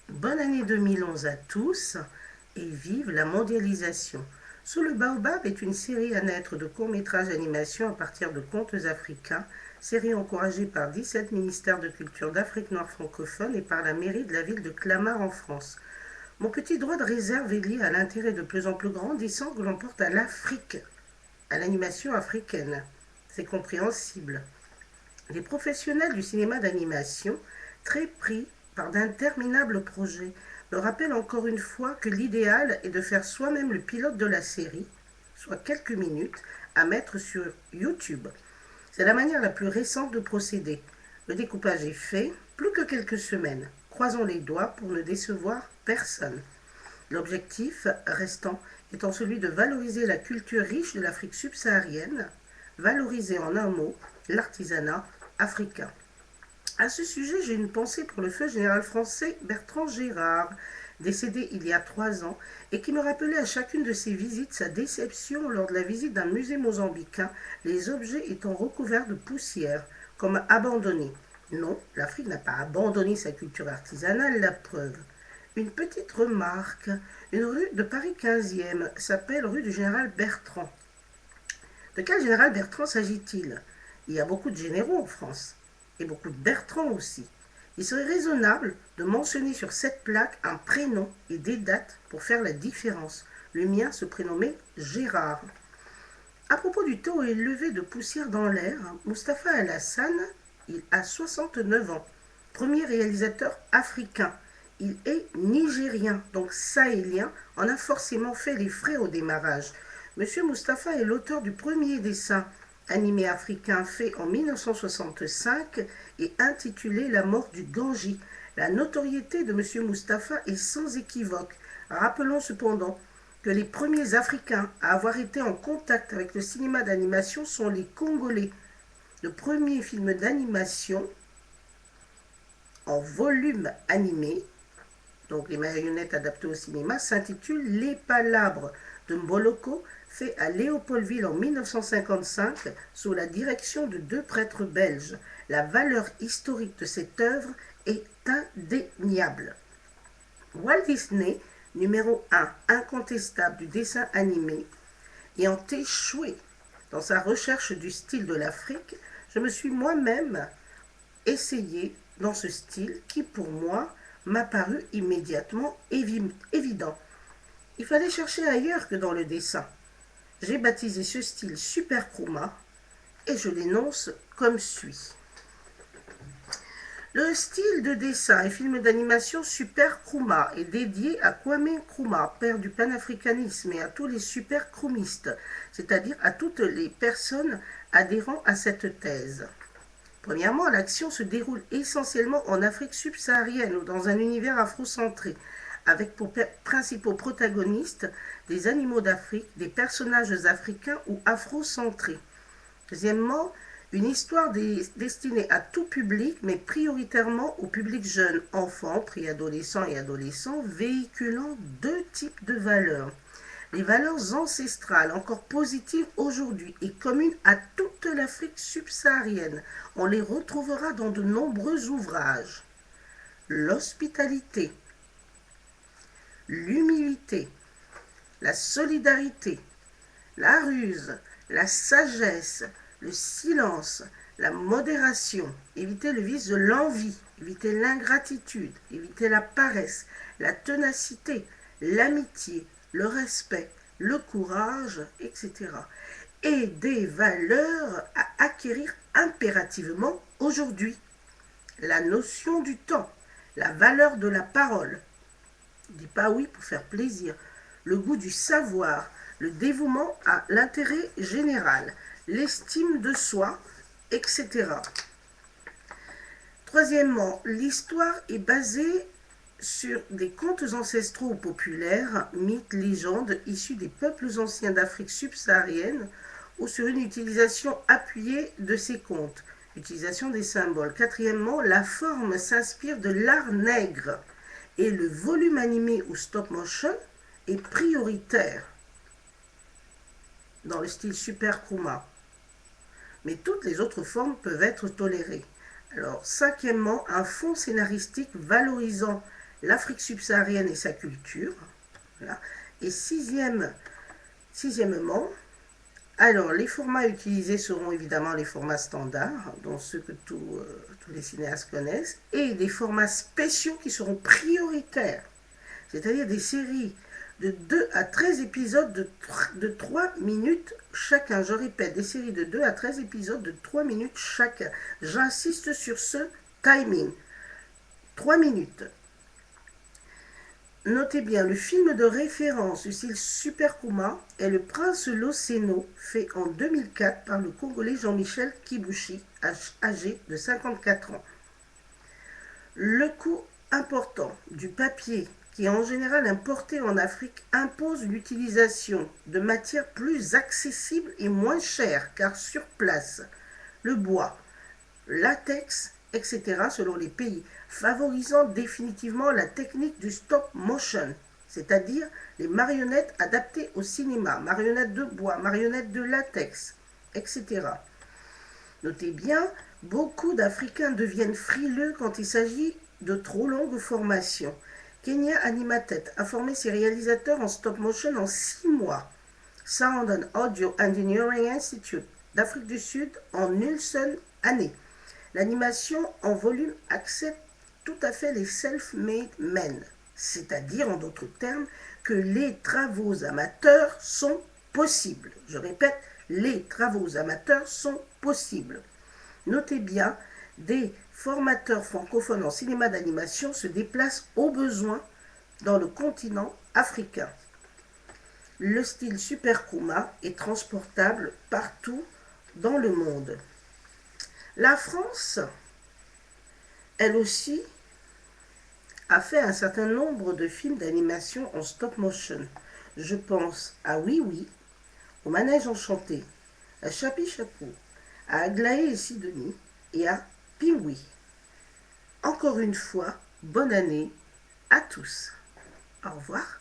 Bonne année 2011 à tous et vive la mondialisation. Sous le Baobab est une série à naître de courts-métrages d'animation à partir de contes africains, série encouragée par 17 ministères de culture d'Afrique noire francophone et par la mairie de la ville de Clamart en France. Mon petit droit de réserve est lié à l'intérêt de plus en plus grandissant que l'on porte à l'Afrique, à l'animation africaine. C'est compréhensible. Les professionnels du cinéma d'animation, très pris par d'interminables projets, me rappellent encore une fois que l'idéal est de faire soi-même le pilote de la série, soit quelques minutes, à mettre sur YouTube. C'est la manière la plus récente de procéder. Le découpage est fait, plus que quelques semaines. Croisons les doigts pour ne décevoir personne. L'objectif restant étant celui de valoriser la culture riche de l'Afrique subsaharienne, valoriser en un mot l'artisanat africain. À ce sujet, j'ai une pensée pour le feu général français Bertrand Gérard, décédé il y a 3 ans, et qui me rappelait à chacune de ses visites sa déception lors de la visite d'un musée mozambicain, les objets étant recouverts de poussière, comme abandonnés. Non, l'Afrique n'a pas abandonné sa culture artisanale, la preuve. Une petite remarque, une rue de Paris 15e s'appelle rue du général Bertrand. De quel général Bertrand s'agit-il? Il y a beaucoup de généraux en France, et beaucoup de Bertrand aussi. Il serait raisonnable de mentionner sur cette plaque un prénom et des dates pour faire la différence. Le mien se prénommait Gérard. À propos du taux élevé de poussière dans l'air, Mustapha El-Hassan, il a 69 ans, premier réalisateur africain. Il est nigérien, donc sahélien, en a forcément fait les frais au démarrage. Monsieur Mustapha est l'auteur du premier dessin animé africain fait en 1965 et intitulé La mort du Ganji. La notoriété de Monsieur Mustapha est sans équivoque. Rappelons cependant que les premiers Africains à avoir été en contact avec le cinéma d'animation sont les Congolais. Le premier film d'animation en volume animé, donc les marionnettes adaptées au cinéma, s'intitule Les Palabres de Mboloko, fait à Léopoldville en 1955 sous la direction de 2 prêtres belges. La valeur historique de cette œuvre est indéniable. Walt Disney, numéro 1 incontestable du dessin animé, ayant échoué dans sa recherche du style de l'Afrique, je me suis moi-même essayé dans ce style qui, pour moi, m'a paru immédiatement évident. Il fallait chercher ailleurs que dans le dessin. J'ai baptisé ce style Super Chroma et je l'énonce comme suit. Le style de dessin et film d'animation Super Nkrumah est dédié à Kwame Nkrumah, père du panafricanisme, et à tous les super chromistes, c'est-à-dire à toutes les personnes adhérant à cette thèse. Premièrement, l'action se déroule essentiellement en Afrique subsaharienne ou dans un univers afrocentré, avec pour principaux protagonistes des animaux d'Afrique, des personnages africains ou afrocentrés. Deuxièmement, une histoire destinée à tout public, mais prioritairement au public jeune, enfants, préadolescents et adolescents, véhiculant 2 types de valeurs. Les valeurs ancestrales, encore positives aujourd'hui et communes à toute l'Afrique subsaharienne, on les retrouvera dans de nombreux ouvrages. L'hospitalité, l'humilité, la solidarité, la ruse, la sagesse, le silence, la modération, éviter le vice de l'envie, éviter l'ingratitude, éviter la paresse, la ténacité, l'amitié, le respect, le courage, etc. Et des valeurs à acquérir impérativement aujourd'hui. La notion du temps, la valeur de la parole, je dis pas oui pour faire plaisir, le goût du savoir, le dévouement à l'intérêt général, l'estime de soi, etc. Troisièmement, l'histoire est basée sur des contes ancestraux populaires, mythes, légendes issus des peuples anciens d'Afrique subsaharienne ou sur une utilisation appuyée de ces contes, utilisation des symboles. Quatrièmement, la forme s'inspire de l'art nègre et le volume animé ou stop motion est prioritaire dans le style Super Chroma. Mais toutes les autres formes peuvent être tolérées. Alors, cinquièmement, un fond scénaristique valorisant l'Afrique subsaharienne et sa culture. Voilà. Et sixièmement, alors les formats utilisés seront évidemment les formats standards, dont ceux que tous les cinéastes connaissent, et des formats spéciaux qui seront prioritaires, c'est-à-dire des séries de 2 à 13 épisodes de 3 minutes chacun. Je répète, des séries de 2 à 13 épisodes de 3 minutes chacun. J'insiste sur ce timing. 3 minutes. Notez bien, le film de référence du style Super Kuma est Le Prince Loceno, fait en 2004 par le Congolais Jean-Michel Kibushi, âgé de 54 ans. Le coût important du papier, qui est en général importé en Afrique, impose l'utilisation de matières plus accessibles et moins chères, car sur place, le bois, latex, etc. selon les pays, favorisant définitivement la technique du stop motion, c'est-à-dire les marionnettes adaptées au cinéma, marionnettes de bois, marionnettes de latex, etc. Notez bien, beaucoup d'Africains deviennent frileux quand il s'agit de trop longues formations. Kenya Animatet a formé ses réalisateurs en stop motion en 6 mois. Sound and Audio Engineering Institute d'Afrique du Sud en une seule année. L'animation en volume accepte tout à fait les self-made men, c'est-à-dire en d'autres termes que les travaux amateurs sont possibles. Je répète, les travaux amateurs sont possibles. Notez bien, des formateurs francophones en cinéma d'animation se déplacent au besoin dans le continent africain. Le style Super Kuma est transportable partout dans le monde. La France, elle aussi, a fait un certain nombre de films d'animation en stop motion. Je pense à Oui Oui, au Manège Enchanté, à Chapi Chapou, à Aglaé et Sidonie et à Pingui. Encore une fois, bonne année à tous. Au revoir.